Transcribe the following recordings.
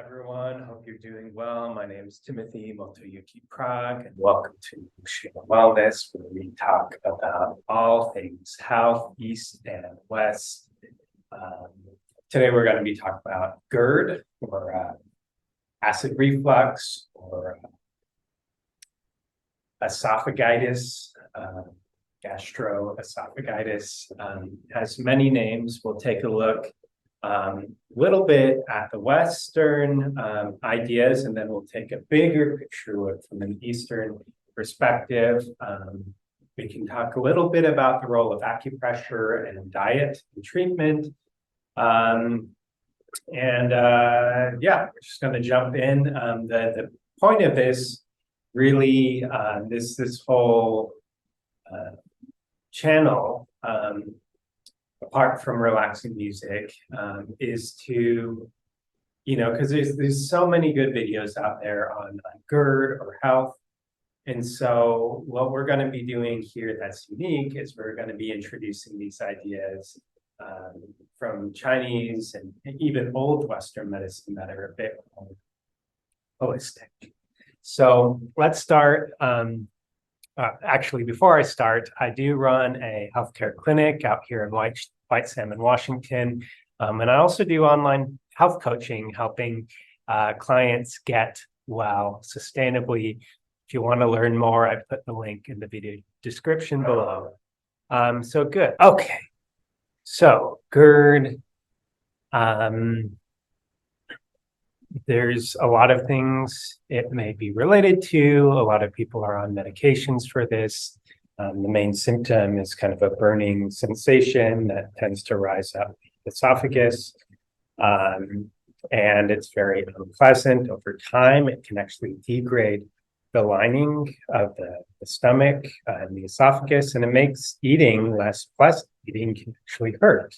everyone. Hope you're doing well. My name is Timothy Motoyuki Prag, and welcome to Shing Wellness, where we talk about all things health, east and west. Today, we're going to be talking about GERD, or acid reflux, or esophagitis, gastroesophagitis. Has many names. We'll take a look little bit at the Western ideas, and then we'll take a bigger picture look from an Eastern perspective. We can talk a little bit about the role of acupressure and diet and treatment. Yeah, we're just going to jump in. The point of this really, this whole channel, apart from relaxing music, is to, because there's so many good videos out there on GERD or health. And so what we're going to be doing here that's unique is we're going to be introducing these ideas from Chinese and even old Western medicine that are a bit more holistic. So let's start. Actually, before I start, I do run a healthcare clinic out here in White Salmon, Washington. And I also do online health coaching, helping clients get well sustainably. If you want to learn more, I put the link in the video description below. So good. Okay. So GERD. There's a lot of things it may be related to. A lot of people are on medications for this. The main symptom is kind of a burning sensation that tends to rise up the esophagus. And it's very unpleasant over time. It can actually degrade the lining of the stomach and the esophagus, and it makes eating less pleasant. Eating can actually hurt.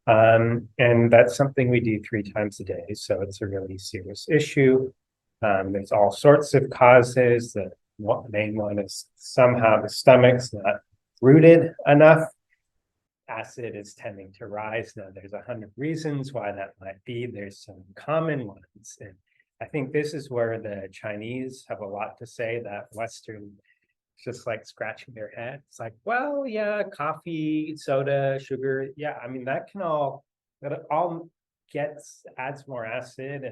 And that's something we do 3 times a day. So it's a really serious issue. There's all sorts of causes. The main one is somehow the stomach's not rooted enough. Acid is tending to rise. Now, there's 100 reasons why that might be. There's some common ones. And I think this is where the Chinese have a lot to say, that Western just like scratching their head. It's like, well, yeah, coffee, soda, sugar. Yeah, I mean, that all adds more acid.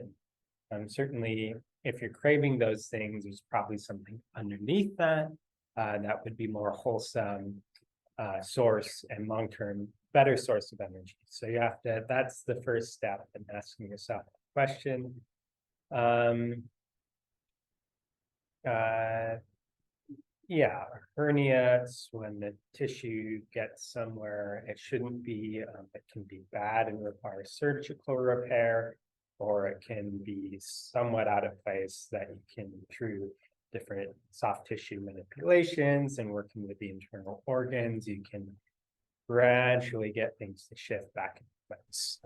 And certainly if you're craving those things, there's probably something underneath that that would be more wholesome source and long-term better source of energy. So you have to, that's the first step in asking yourself a question. Yeah, hernia, it's when the tissue gets somewhere it shouldn't be. It can be bad and require surgical repair, or it can be somewhat out of place that you can, through different soft tissue manipulations and working with the internal organs, you can gradually get things to shift back into place.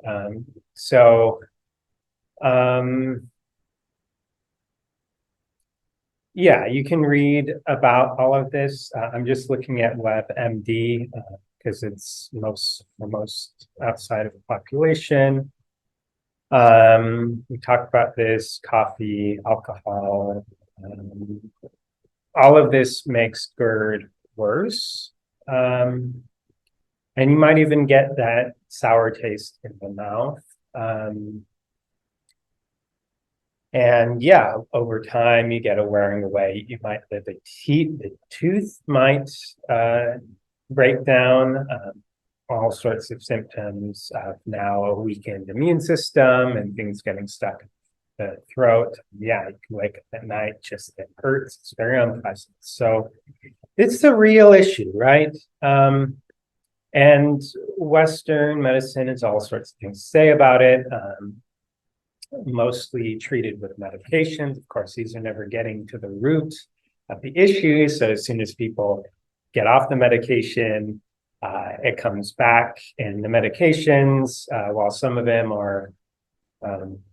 Yeah, you can read about all of this. I'm just looking at WebMD because it's most outside of the population. We talked about this, coffee, alcohol. All of this makes GERD worse. And you might even get that sour taste in the mouth. And yeah, over time, you get a wearing away. You might live the tooth might break down, all sorts of symptoms of now a weakened immune system and things getting stuck in the throat. Yeah, you can wake up at night, just it hurts. It's very unpleasant. So it's a real issue, right? And Western medicine has all sorts of things to say about it. Mostly treated with medications. Of course, these are never getting to the root of the issue. So as soon as people get off the medication, it comes back. And the medications, while some of them are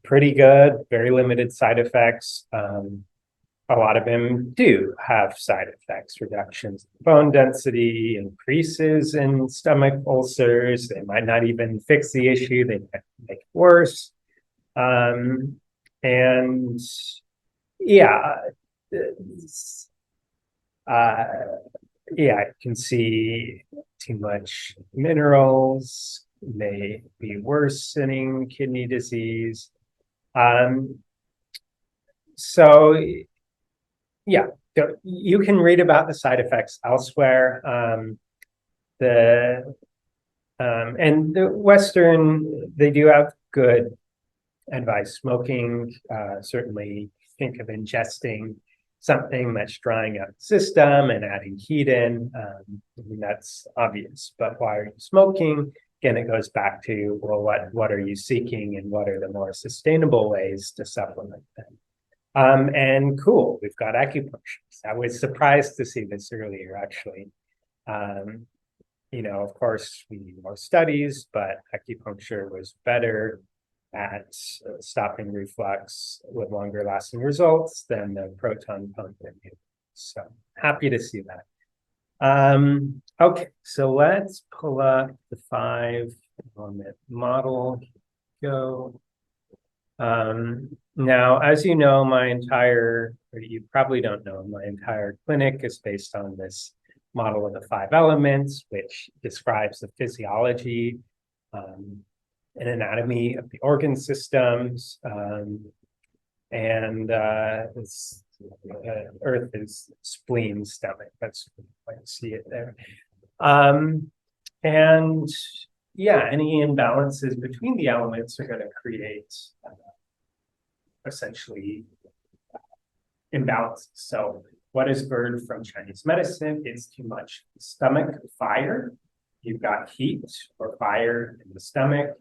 pretty good, very limited side effects, a lot of them do have side effects, reductions in bone density, increases in stomach ulcers. They might not even fix the issue, they might make it worse. And yeah, uh, yeah, I can see too much minerals may be worsening kidney disease. Um, so yeah, you can read about the side effects elsewhere. The and the Western, they do have good advice. Smoking, certainly think of ingesting something that's drying out the system and adding heat in. I mean, that's obvious, but why are you smoking? Again, it goes back to, well, what are you seeking and what are the more sustainable ways to supplement them? And cool, we've got acupuncture. I was surprised to see this earlier, actually. Um, of course, we need more studies, but acupuncture was better at stopping reflux with longer lasting results than the proton pump inhibitor. So happy to see that. Okay, so let's pull up the 5-element model. Go. Now, as you know, or you probably don't know, my entire clinic is based on this model of the 5 elements, which describes the physiology and anatomy of the organ systems. And Earth is spleen, stomach. That's why you see it there. And yeah, any imbalances between the elements are going to create essentially imbalances. So what is GERD from Chinese medicine? It's too much stomach fire. You've got heat or fire in the stomach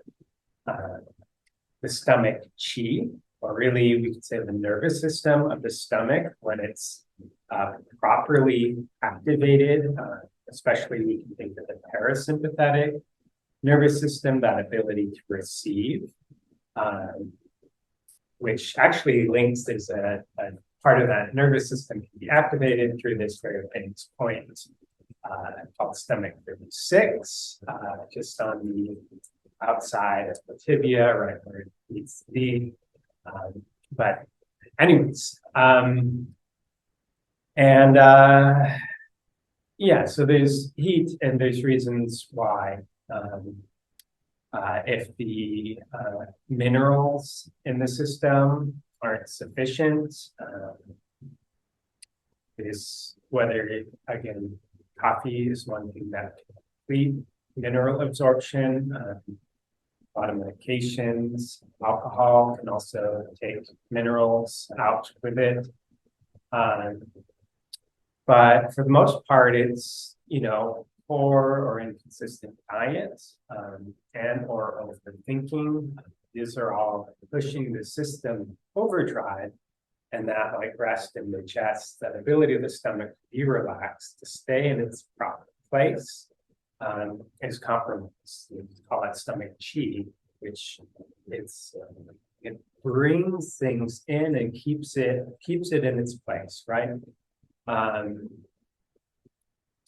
qi, or really we could say the nervous system of the stomach when it's properly activated, especially we can think of the parasympathetic nervous system, that ability to receive, which actually links is a part of that nervous system can be activated through this very famous point called stomach 36, just on the outside of the tibia, right where it needs to be. But anyways, yeah, so there's heat and there's reasons why. If the minerals in the system aren't sufficient, again, coffee is one thing that can complete mineral absorption. A lot of medications, alcohol can also take minerals out with it. But for the most part, it's, poor or inconsistent diet and or overthinking. These are all pushing the system overdrive, and that rest in the chest, that ability of the stomach to be relaxed, to stay in its proper place, is compromised. We call that stomach chi, which it brings things in and keeps it in its place, right?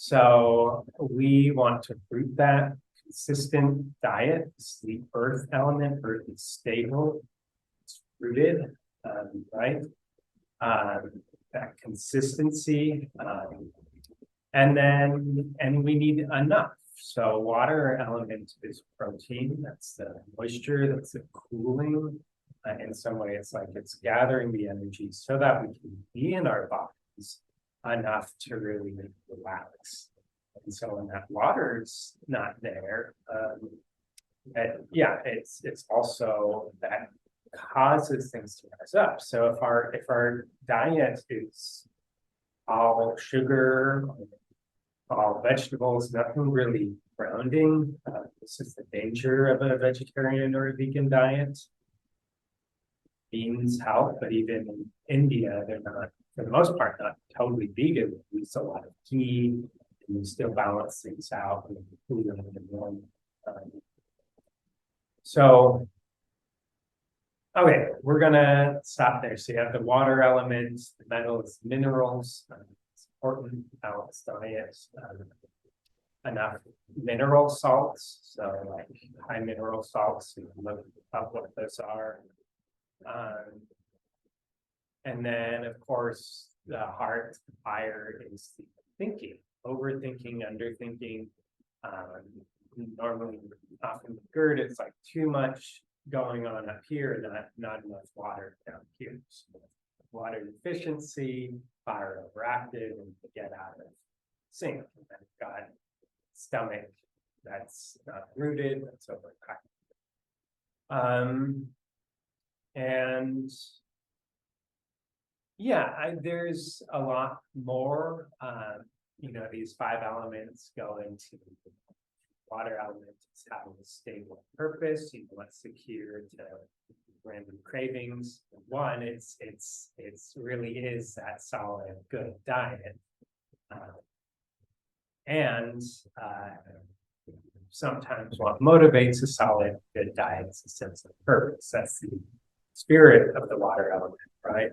So we want to root that consistent diet. The earth element, earth is stable, it's rooted, right? That consistency, and we need enough. So water element is protein. That's the moisture. That's the cooling. In some way, it's like it's gathering the energy so that we can be in our bodies enough to really relax. And so when that water's not there, it's also that causes things to rise up. So if our diet is all sugar, all vegetables, nothing really grounding, this is the danger of a vegetarian or a vegan diet. Beans help, but even in India, they're not, for the most part, not totally vegan. We use a lot of ghee, and we still balance things out with food and warm. So, okay, we're gonna stop there. So you have the water elements, the metals, minerals. It's important balanced diet. Enough mineral salts, so like high mineral salts. You can look up what those are. And then, of course, the heart fire is the thinking, overthinking, underthinking. Normally, often with GERD, it's like too much going on up here, not enough water down here. So water deficiency, fire overactive, and get out of sync. And then you've got stomach that's not rooted, that's overactive. And yeah, there's a lot more. These 5 elements go into water element is having a stable purpose, what's secure to random cravings. One, it's really is that solid, good diet. And sometimes what motivates a solid, good diet is a sense of purpose. That's the spirit of the water element, right?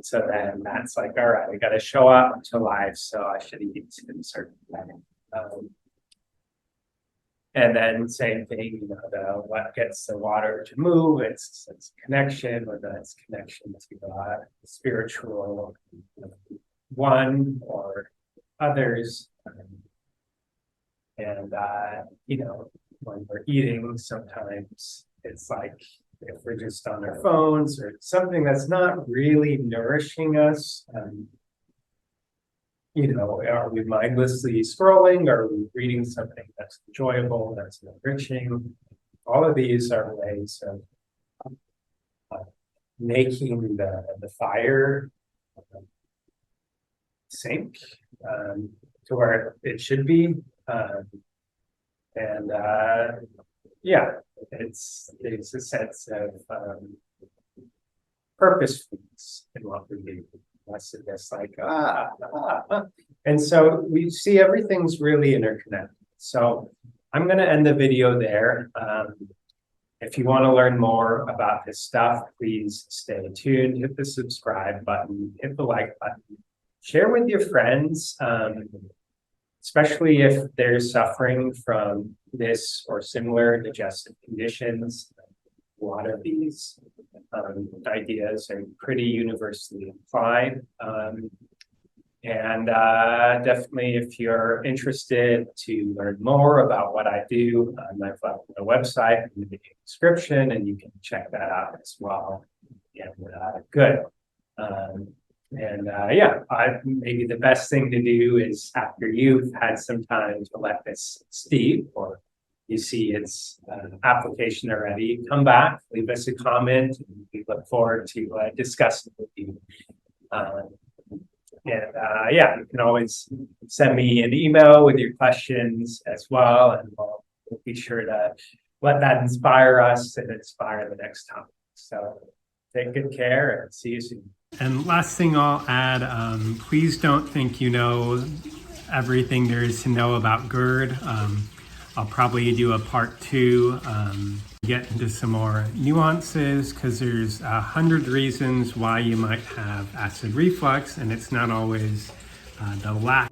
So then that's like, all right, I got to show up to life, so I should eat in a certain way. And then same thing, what gets the water to move, it's connection, whether it's connection to spiritual one or others. And when we're eating, sometimes it's like if we're just on our phones or something that's not really nourishing us, are we mindlessly scrolling? Or are we reading something that's enjoyable, that's enriching? All of these are ways of making the fire sink to where it should be. It's a sense of purposefulness in what we do. Less of this like, And so we see everything's really interconnected. So I'm going to end the video there. If you want to learn more about this stuff, please stay tuned, hit the subscribe button, hit the like button, share with your friends, especially if they're suffering from this or similar digestive conditions. A lot of these ideas are pretty universally applied. Definitely, if you're interested to learn more about what I do, I've left my website in the video description, and you can check that out as well. Good. Maybe the best thing to do is after you've had some time to let this steep, or you see its application already, come back, leave us a comment, and we look forward to discussing with you. You can always send me an email with your questions as well, and we'll be sure to let that inspire us and inspire the next topic. So take good care and see you soon. And last thing I'll add, please don't think you know everything there is to know about GERD. I'll probably do a part 2, get into some more nuances, because there's 100 reasons why you might have acid reflux, and it's not always the lack